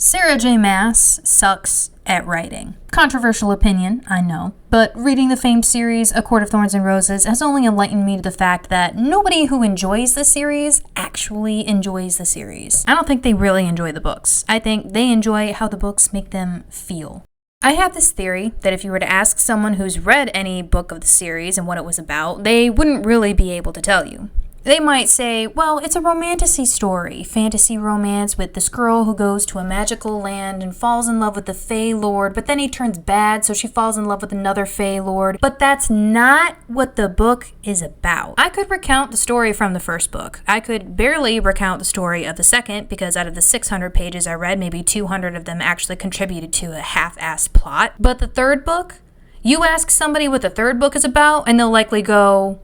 Sarah J. Maas sucks at writing. Controversial opinion, I know, but reading the famed series A Court of Thorns and Roses has only enlightened me to the fact that nobody who enjoys the series actually enjoys the series. I don't think they really enjoy the books. I think they enjoy how the books make them feel. I have this theory that if you were to ask someone who's read any book of the series and what it was about, they wouldn't really be able to tell you. They might say, well, it's a romantasy story, fantasy romance with this girl who goes to a magical land and falls in love with the Fae Lord, but then he turns bad, so she falls in love with another Fae Lord. But that's not what the book is about. I could recount the story from the first book. I could barely recount the story of the second, because out of the 600 pages I read, maybe 200 of them actually contributed to a half-assed plot. But the third book, you ask somebody what the third book is about, and they'll likely go,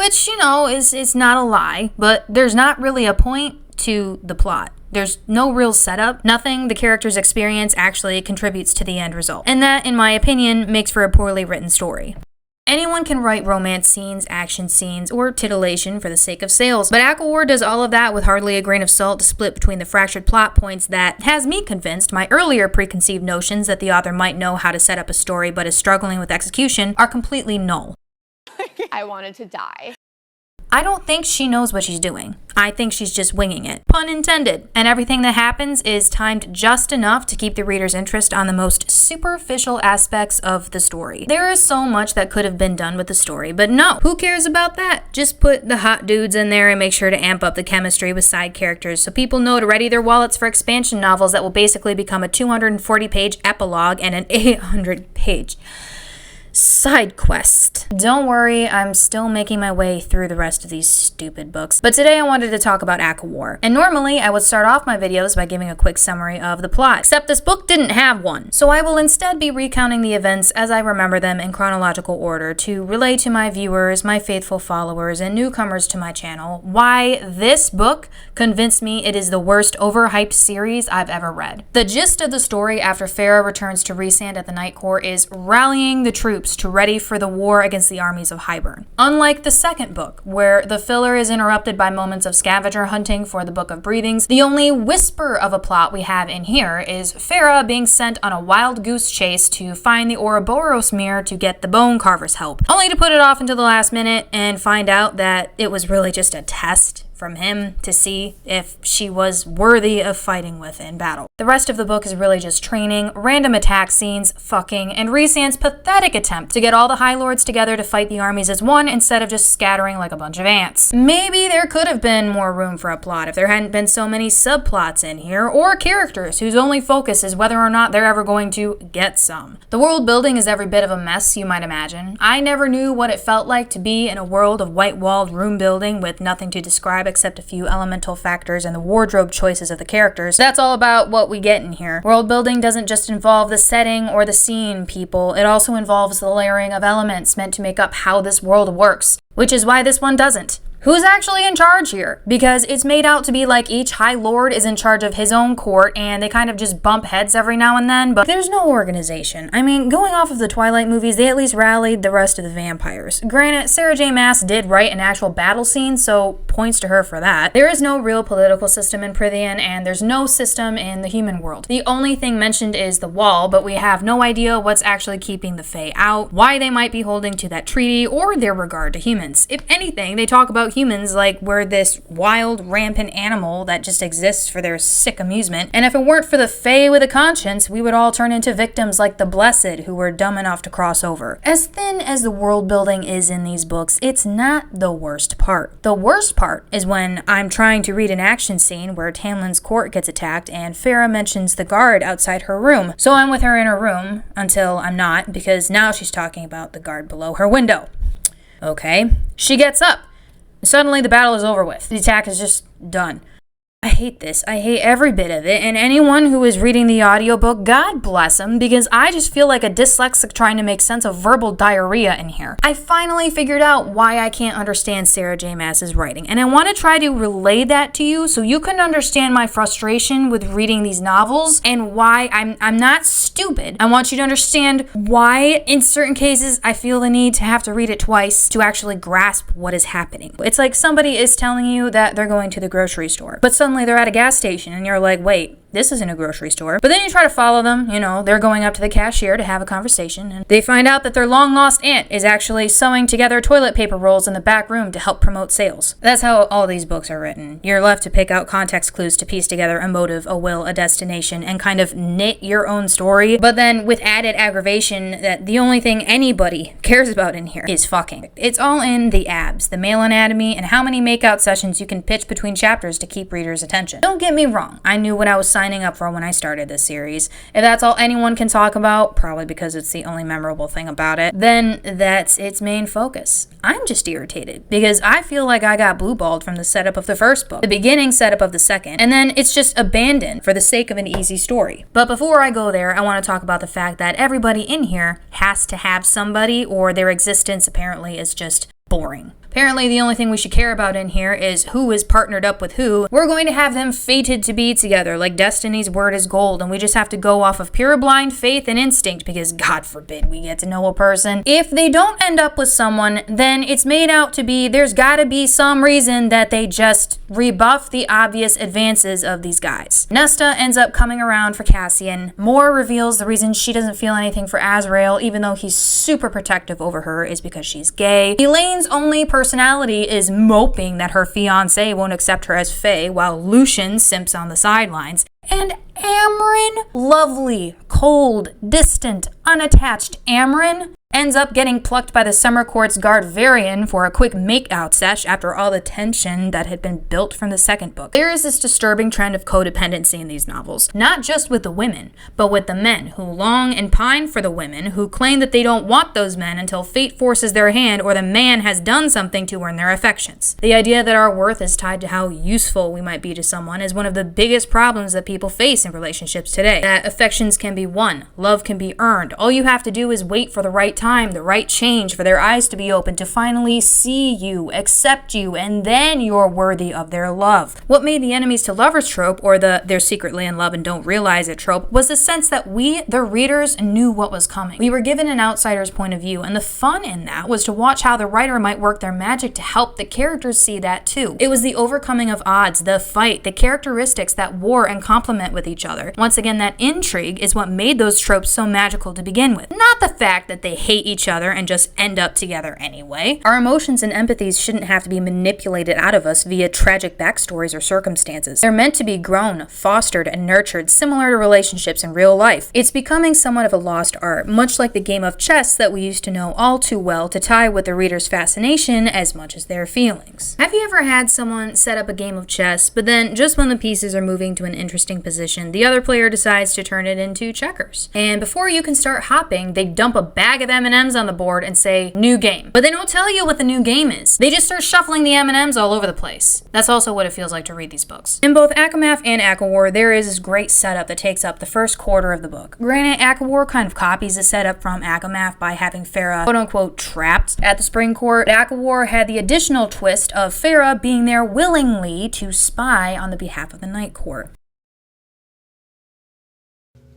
which, you know, is not a lie, but there's not really a point to the plot. There's no real setup. Nothing the character's experience actually contributes to the end result. And that, in my opinion, makes for a poorly written story. Anyone can write romance scenes, action scenes, or titillation for the sake of sales, but ACOWAR does all of that with hardly a grain of salt to split between the fractured plot points that has me convinced my earlier preconceived notions that the author might know how to set up a story but is struggling with execution are completely null. I wanted to die. I don't think she knows what she's doing. I think she's just winging it. Pun intended. And everything that happens is timed just enough to keep the reader's interest on the most superficial aspects of the story. There is so much that could have been done with the story, but no. Who cares about that? Just put the hot dudes in there and make sure to amp up the chemistry with side characters so people know to ready their wallets for expansion novels that will basically become a 240-page epilogue and an 800-page side quest. Don't worry, I'm still making my way through the rest of these stupid books. But today I wanted to talk about ACOWAR. And normally I would start off my videos by giving a quick summary of the plot, except this book didn't have one. So I will instead be recounting the events as I remember them in chronological order to relay to my viewers, my faithful followers, and newcomers to my channel why this book convinced me it is the worst overhyped series I've ever read. The gist of the story after Farah returns to Rhysand at the Night Court is rallying the troops to ready for the war against the armies of Hybern. Unlike the second book, where the filler is interrupted by moments of scavenger hunting for the Book of Breathings, the only whisper of a plot we have in here is Farah being sent on a wild goose chase to find the Ouroboros mirror to get the Bone Carver's help, only to put it off until the last minute and find out that it was really just a test from him to see if she was worthy of fighting with in battle. The rest of the book is really just training, random attack scenes, fucking, and Rhysand's pathetic attempt to get all the High Lords together to fight the armies as one instead of just scattering like a bunch of ants. Maybe there could have been more room for a plot if there hadn't been so many subplots in here, or characters whose only focus is whether or not they're ever going to get some. The world building is every bit of a mess, you might imagine. I never knew what it felt like to be in a world of white-walled room building with nothing to describe except a few elemental factors and the wardrobe choices of the characters. That's all about what we get in here. World building doesn't just involve the setting or the scene, people. It also involves the layering of elements meant to make up how this world works, which is why this one doesn't. Who's actually in charge here? Because it's made out to be like each High Lord is in charge of his own court and they kind of just bump heads every now and then, but there's no organization. I mean, going off of the Twilight movies, they at least rallied the rest of the vampires. Granted, Sarah J. Maas did write an actual battle scene, so points to her for that. There is no real political system in Prythian, and there's no system in the human world. The only thing mentioned is the wall, but we have no idea what's actually keeping the Fae out, why they might be holding to that treaty, or their regard to humans. If anything, they talk about humans like we're this wild, rampant animal that just exists for their sick amusement. And if it weren't for the Fae with a conscience, we would all turn into victims like the Blessed who were dumb enough to cross over. As thin as the world building is in these books, it's not the worst part. The worst part is when I'm trying to read an action scene where Tamlin's court gets attacked and Farah mentions the guard outside her room. So I'm with her in her room until I'm not, because now she's talking about the guard below her window. Okay. She gets up. Suddenly the battle is over with. The attack is just done. I hate this. I hate every bit of it. And anyone who is reading the audiobook, God bless them, because I just feel like a dyslexic trying to make sense of verbal diarrhea in here. I finally figured out why I can't understand Sarah J. Maas's writing. And I want to try to relay that to you so you can understand my frustration with reading these novels and why I'm not stupid. I want you to understand why in certain cases I feel the need to have to read it twice to actually grasp what is happening. It's like somebody is telling you that they're going to the grocery store, but suddenly they're at a gas station and you're like, wait, this isn't a grocery store. But then you try to follow them, they're going up to the cashier to have a conversation, and they find out that their long lost aunt is actually sewing together toilet paper rolls in the back room to help promote sales. That's how all these books are written. You're left to pick out context clues to piece together a motive, a will, a destination, and kind of knit your own story, but then with added aggravation that the only thing anybody cares about in here is fucking. It's all in the abs, the male anatomy, and how many makeout sessions you can pitch between chapters to keep readers' attention. Don't get me wrong, I knew what I was signing up for when I started this series. If that's all anyone can talk about, probably because it's the only memorable thing about it, then that's its main focus. I'm just irritated because I feel like I got blue-balled from the setup of the first book, the beginning setup of the second, and then it's just abandoned for the sake of an easy story. But before I go there, I want to talk about the fact that everybody in here has to have somebody, or their existence apparently is just boring. Apparently, the only thing we should care about in here is who is partnered up with who. We're going to have them fated to be together, like Destiny's word is gold, and we just have to go off of pure blind faith and instinct because, God forbid, we get to know a person. If they don't end up with someone, then it's made out to be there's gotta be some reason that they just rebuff the obvious advances of these guys. Nesta ends up coming around for Cassian. Moore reveals the reason she doesn't feel anything for Azrael, even though he's super protective over her, is because she's gay. Elaine's only personality is moping that her fiancé won't accept her as Faye, while Lucian simps on the sidelines. And Amryn, lovely, cold, distant, unattached Amryn, ends up getting plucked by the Summer Court's guard Varian for a quick make-out sesh after all the tension that had been built from the second book. There is this disturbing trend of codependency in these novels, not just with the women, but with the men who long and pine for the women, who claim that they don't want those men until fate forces their hand or the man has done something to earn their affections. The idea that our worth is tied to how useful we might be to someone is one of the biggest problems that people face in relationships today. That affections can be won, love can be earned. All you have to do is wait for the right time, the right change, for their eyes to be open to finally see you, accept you, and then you're worthy of their love. What made the enemies to lovers trope, or the they're secretly in love and don't realize it trope, was the sense that we, the readers, knew what was coming. We were given an outsider's point of view, and the fun in that was to watch how the writer might work their magic to help the characters see that too. It was the overcoming of odds, the fight, the characteristics that war and complement with each other. Once again, that intrigue is what made those tropes so magical to begin with. Not the fact that they hate each other and just end up together anyway. Our emotions and empathies shouldn't have to be manipulated out of us via tragic backstories or circumstances. They're meant to be grown, fostered, and nurtured, similar to relationships in real life. It's becoming somewhat of a lost art, much like the game of chess that we used to know all too well to tie with the reader's fascination as much as their feelings. Have you ever had someone set up a game of chess, but then just when the pieces are moving to an interesting position, the other player decides to turn it into checkers? And before you can start hopping, they dump a bag of M&Ms on the board and say, new game. But they don't tell you what the new game is. They just start shuffling the M&Ms all over the place. That's also what it feels like to read these books. In both ACOMAF and ACOWAR, there is this great setup that takes up the first quarter of the book. Granted, ACOWAR kind of copies the setup from ACOMAF by having Farah quote-unquote trapped at the Spring Court. ACOWAR had the additional twist of Farah being there willingly to spy on the behalf of the Night Court.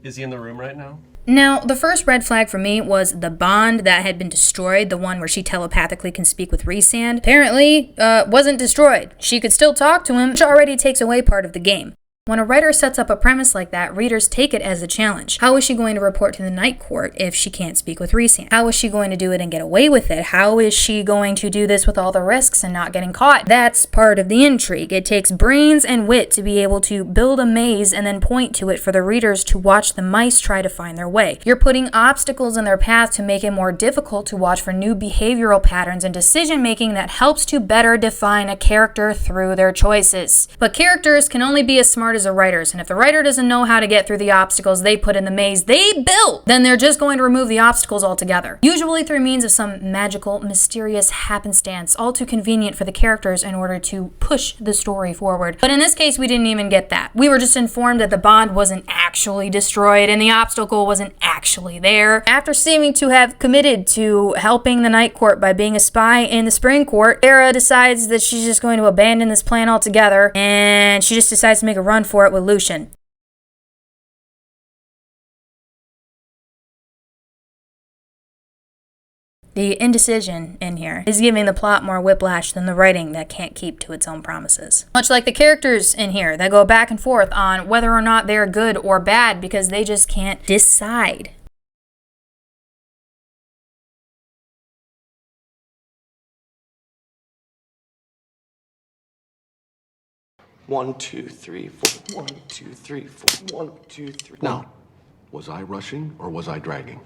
Is he in the room right now? Now, the first red flag for me was the bond that had been destroyed, the one where she telepathically can speak with Rhysand. Apparently, wasn't destroyed. She could still talk to him, which already takes away part of the game. When a writer sets up a premise like that, readers take it as a challenge. How is she going to report to the Night Court if she can't speak with Rhysand? How is she going to do it and get away with it? How is she going to do this with all the risks and not getting caught? That's part of the intrigue. It takes brains and wit to be able to build a maze and then point to it for the readers to watch the mice try to find their way. You're putting obstacles in their path to make it more difficult to watch for new behavioral patterns and decision making that helps to better define a character through their choices. But characters can only be as smart smart as the writers, and if the writer doesn't know how to get through the obstacles they put in the maze they built, then they're just going to remove the obstacles altogether. Usually through means of some magical, mysterious happenstance, all too convenient for the characters in order to push the story forward. But in this case, we didn't even get that. We were just informed that the bond wasn't actually destroyed and the obstacle wasn't actually there. After seeming to have committed to helping the Night Court by being a spy in the Spring Court, Farah decides that she's just going to abandon this plan altogether, and she just decides to make a run for it with Lucian. The indecision in here is giving the plot more whiplash than the writing that can't keep to its own promises. Much like the characters in here that go back and forth on whether or not they're good or bad because they just can't decide. One, two, three, four. 1, 2, 3, 4. 1, 2, 3. Now, was I rushing or was I dragging?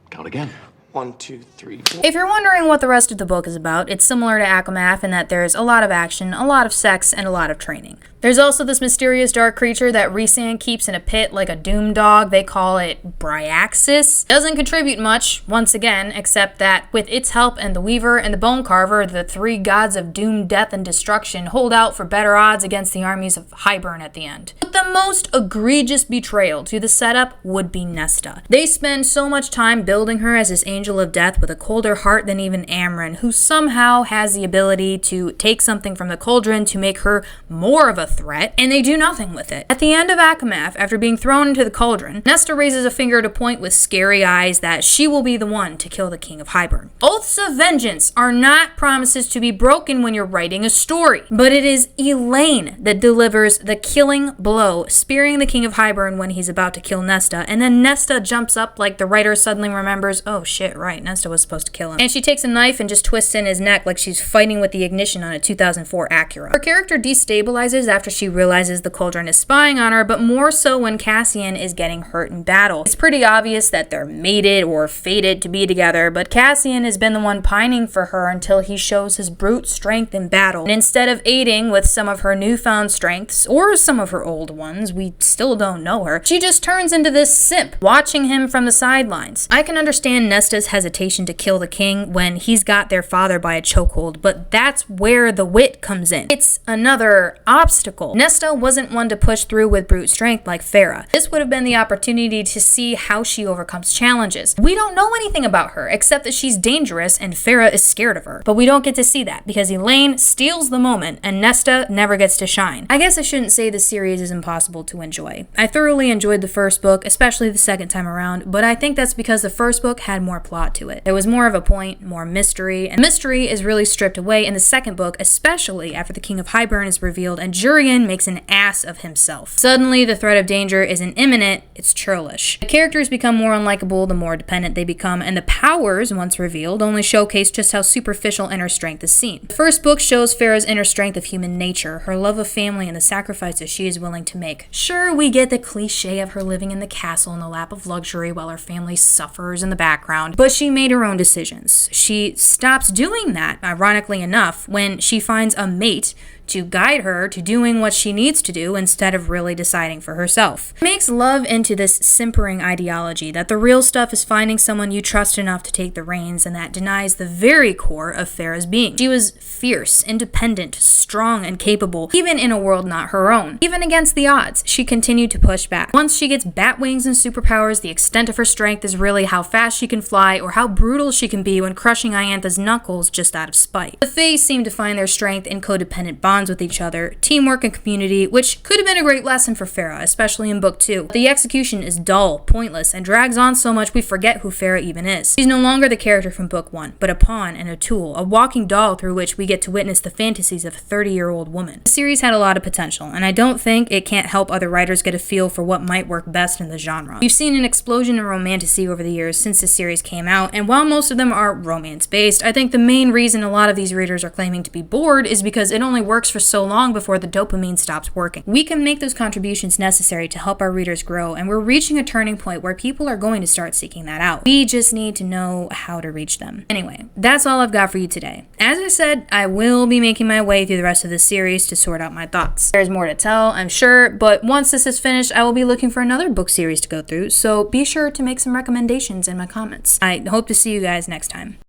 Count again. 1, 2, 3, 4. If you're wondering what the rest of the book is about, it's similar to ACOWAR in that there's a lot of action, a lot of sex, and a lot of training. There's also this mysterious dark creature that Rhysand keeps in a pit like a doom dog. They call it Bryaxis. Doesn't contribute much, once again, except that with its help and the Weaver and the Bone Carver, the three gods of doom, death, and destruction hold out for better odds against the armies of Hybern at the end. But the most egregious betrayal to the setup would be Nesta. They spend so much time building her as this angel of death with a colder heart than even Amren, who somehow has the ability to take something from the cauldron to make her more of a threat, and they do nothing with it. At the end of ACOWAR, after being thrown into the cauldron, Nesta raises a finger to point with scary eyes that she will be the one to kill the King of Hybern. Oaths of vengeance are not promises to be broken when you're writing a story, but it is Elaine that delivers the killing blow, spearing the King of Hybern when he's about to kill Nesta, and then Nesta jumps up like the writer suddenly remembers, oh shit, right, Nesta was supposed to kill him. And she takes a knife and just twists in his neck like she's fighting with the ignition on a 2004 Acura. Her character destabilizes after she realizes the cauldron is spying on her, but more so when Cassian is getting hurt in battle. It's pretty obvious that they're mated or fated to be together, but Cassian has been the one pining for her until he shows his brute strength in battle. And instead of aiding with some of her newfound strengths, or some of her old ones, we still don't know her, she just turns into this simp, watching him from the sidelines. I can understand Nesta's hesitation to kill the king when he's got their father by a chokehold, but that's where the wit comes in. It's another obstacle. Nesta wasn't one to push through with brute strength like Farah. This would have been the opportunity to see how she overcomes challenges. We don't know anything about her except that she's dangerous and Farah is scared of her, but we don't get to see that because Elaine steals the moment and Nesta never gets to shine. I guess I shouldn't say the series is impossible to enjoy. I thoroughly enjoyed the first book, especially the second time around, but I think that's because the first book had more plot to it. There was more of a point, more mystery, and mystery is really stripped away in the second book, especially after the King of Hybern is revealed and Jurian makes an ass of himself. Suddenly, the threat of danger isn't imminent, it's churlish. The characters become more unlikable the more dependent they become, and the powers, once revealed, only showcase just how superficial inner strength is seen. The first book shows Farah's inner strength of human nature, her love of family, and the sacrifices she is willing to make. Sure, we get the cliche of her living in the castle in the lap of luxury while her family suffers in the background, but she made her own decisions. She stops doing that, ironically enough, when she finds a mate to guide her to doing what she needs to do instead of really deciding for herself. It makes love into this simpering ideology that the real stuff is finding someone you trust enough to take the reins, and that denies the very core of Farah's being. She was fierce, independent, strong, and capable, even in a world not her own. Even against the odds, she continued to push back. Once she gets bat wings and superpowers, the extent of her strength is really how fast she can fly or how brutal she can be when crushing Iantha's knuckles just out of spite. The Fae seem to find their strength in codependent bonds with each other, teamwork and community, which could have been a great lesson for Farah, especially in book 2. The execution is dull, pointless, and drags on so much we forget who Farah even is. She's no longer the character from book 1, but a pawn and a tool, a walking doll through which we get to witness the fantasies of a 30-year-old woman. The series had a lot of potential, and I don't think it can't help other writers get a feel for what might work best in the genre. We've seen an explosion in romantasy over the years since the series came out, and while most of them are romance-based, I think the main reason a lot of these readers are claiming to be bored is because it only works works for so long before the dopamine stops working. We can make those contributions necessary to help our readers grow, and we're reaching a turning point where people are going to start seeking that out. We just need to know how to reach them. Anyway, that's all I've got for you today. As I said, I will be making my way through the rest of this series to sort out my thoughts. There's more to tell, I'm sure, but once this is finished, I will be looking for another book series to go through, so be sure to make some recommendations in my comments. I hope to see you guys next time.